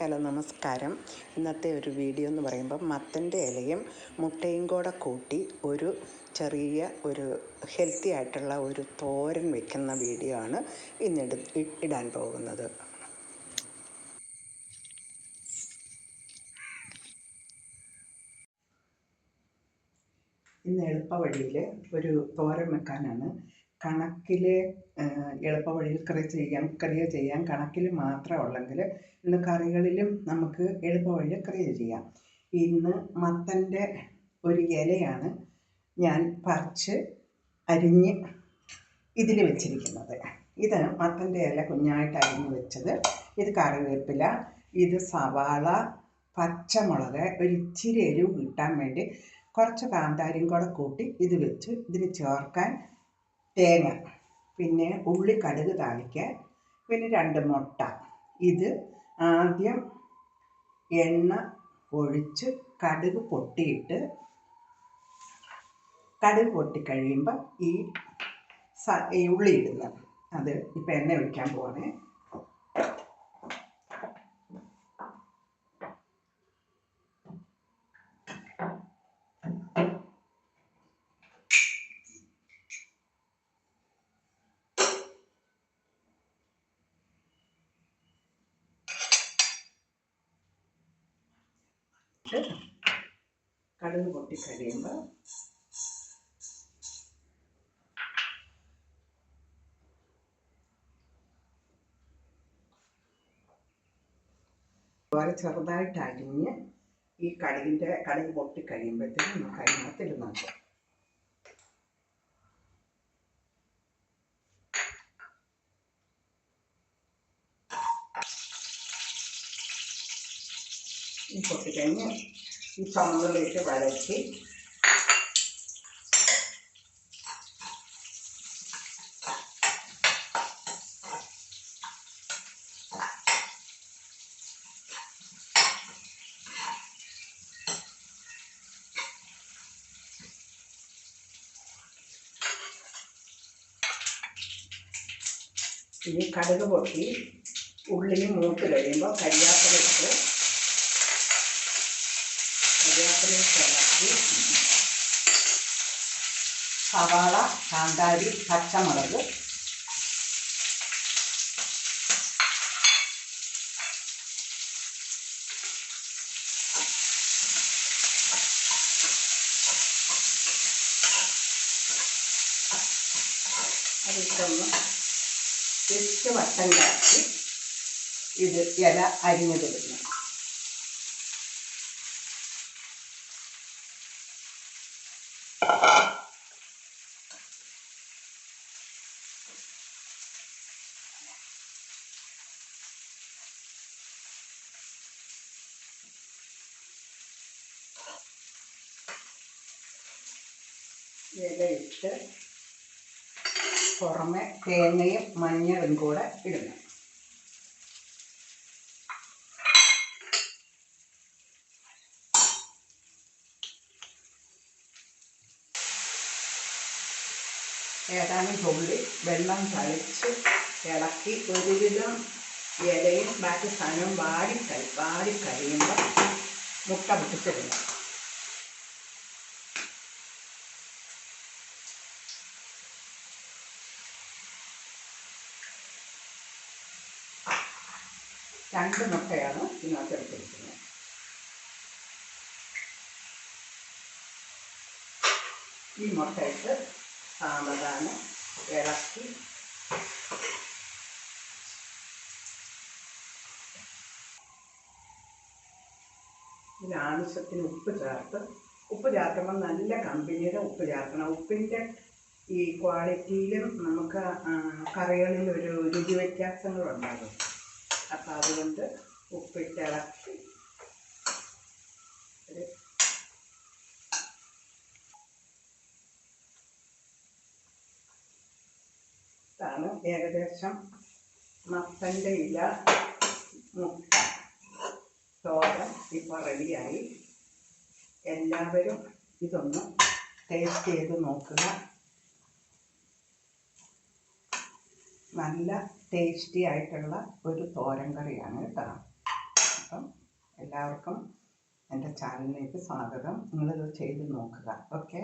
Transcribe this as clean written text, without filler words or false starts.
Hello നമസ്കാരം. ഇന്നത്തെ ഒരു വീഡിയോ എന്ന് പറയുമ്പോൾ മത്തൻ്റെ ഇലയും മുട്ടയും കൂടെ കൂട്ടി ഒരു ചെറിയ ഒരു ഹെൽത്തി ആയിട്ടുള്ള ഒരു തോരൻ വെക്കുന്ന വീഡിയോ ആണ് ഇടാൻ പോകുന്നത്. ഇന്ന് എളുപ്പവഴിയിൽ ഒരു തോരൻ വെക്കാനാണ്. കണക്കിൽ എളുപ്പവഴിയിൽ കറി ചെയ്യാൻ കണക്കിൽ മാത്രം ഉള്ളെങ്കിൽ ഇന്ന് കറികളിലും നമുക്ക് എളുപ്പവഴിയിൽ കറി ചെയ്യാം. ഇന്ന് മത്തൻ്റെ ഒരു ഇലയാണ് ഞാൻ പറിച്ച് അരിഞ്ഞ് ഇതിൽ വെച്ചിരിക്കുന്നത്. ഇത് മത്തൻ്റെ ഇല കുഞ്ഞായിട്ട് അരിഞ്ഞ് വെച്ചത്. ഇത് കറിവേപ്പില, ഇത് സവാള, പച്ചമുളക്, ഒരിച്ചിരി എരിവ് കിട്ടാൻ വേണ്ടി കുറച്ച് കാന്താരിയും കൂടെ കൂട്ടി ഇത് വെച്ച് ഇതിന് ചേർക്കാൻ തേങ്ങ, പിന്നെ ഉള്ളി കടുക് താളിക്കാൻ, പിന്നെ 2 മുട്ട. ഇത് ആദ്യം എണ്ണ ഒഴിച്ച് കടുക് പൊട്ടിക്കഴിയുമ്പോൾ ഈ ഉള്ളി ഇടുന്നത്. അത് ഇപ്പം എണ്ണ ഒഴിക്കാൻ പോവാണേ. കടുക് പൊട്ടിക്കഴിയുമ്പോൾ വളരെ ചെറുതായിട്ട് അരിഞ്ഞ് ഈ കടുക് പൊട്ടിക്കഴിയുമ്പോഴത്തേക്കും നമുക്ക് അതിനകത്ത് ഇടുന്നുണ്ട്. ഈ പൊട്ടിക്കഴിഞ്ഞ് ഈ ചുമന്നുള്ളിയിട്ട് വഴറ്റി ഇനി കടുക് പൊട്ടി ഉള്ളിയും മൂത്ത് കഴിയുമ്പോൾ കരിയാപ്പില ഇളക്കി സവാള, കാന്താരി, പച്ചമുളക്, അതിട്ടൊന്ന് ജസ്റ്റ് വട്ടം കാച്ചി ഇത് ഇല അരിഞ്ഞതിടുന്നു. ഇലയിട്ട് പുറമെ തേങ്ങയും മഞ്ഞളും കൂടെ ഇടുന്നു. ഏതാനും തുള്ളി വെള്ളം തളിച്ച് ഇളക്കി ഒരുവിധം ഇലയും ബാക്കി സാധനവും വാടിക്കഴിയുമ്പോൾ മുട്ട പൊട്ടിച്ചിടുന്നു. രണ്ട് മുട്ടയാണ് ഇതിനകത്ത് എടുത്തിരിക്കുന്നത്. ഈ മുട്ടയിട്ട് സാവധാനം ഇളക്കി ഇതിനാവശ്യത്തിന് ഉപ്പ് ചേർക്കുമ്പോൾ നല്ല കമ്പനിയുടെ ഉപ്പ് ചേർക്കണം. ഉപ്പിൻ്റെ ഈ ക്വാളിറ്റിയിലും നമുക്ക് കറികളിൽ ഒരു രുചി വ്യത്യാസങ്ങളുണ്ടാകും. അപ്പം അതുകൊണ്ട് ഉപ്പിട്ടിളക്കി ഇതാണ് ഏകദേശം മത്തൻ്റെ ഇല മുട്ട തോരൻ ഇപ്പോൾ റെഡിയായി. എല്ലാവരും ഇതൊന്ന് ടേസ്റ്റ് ചെയ്ത് നോക്കുക. നല്ല ടേസ്റ്റി ആയിട്ടുള്ള ഒരു തോരൻ കറിയാണ് കേട്ടോ. അപ്പം എല്ലാവർക്കും എൻ്റെ ചാനലിലേക്ക് സ്വാഗതം. നിങ്ങളിത് ചെയ്ത് നോക്കുക. ഓക്കെ.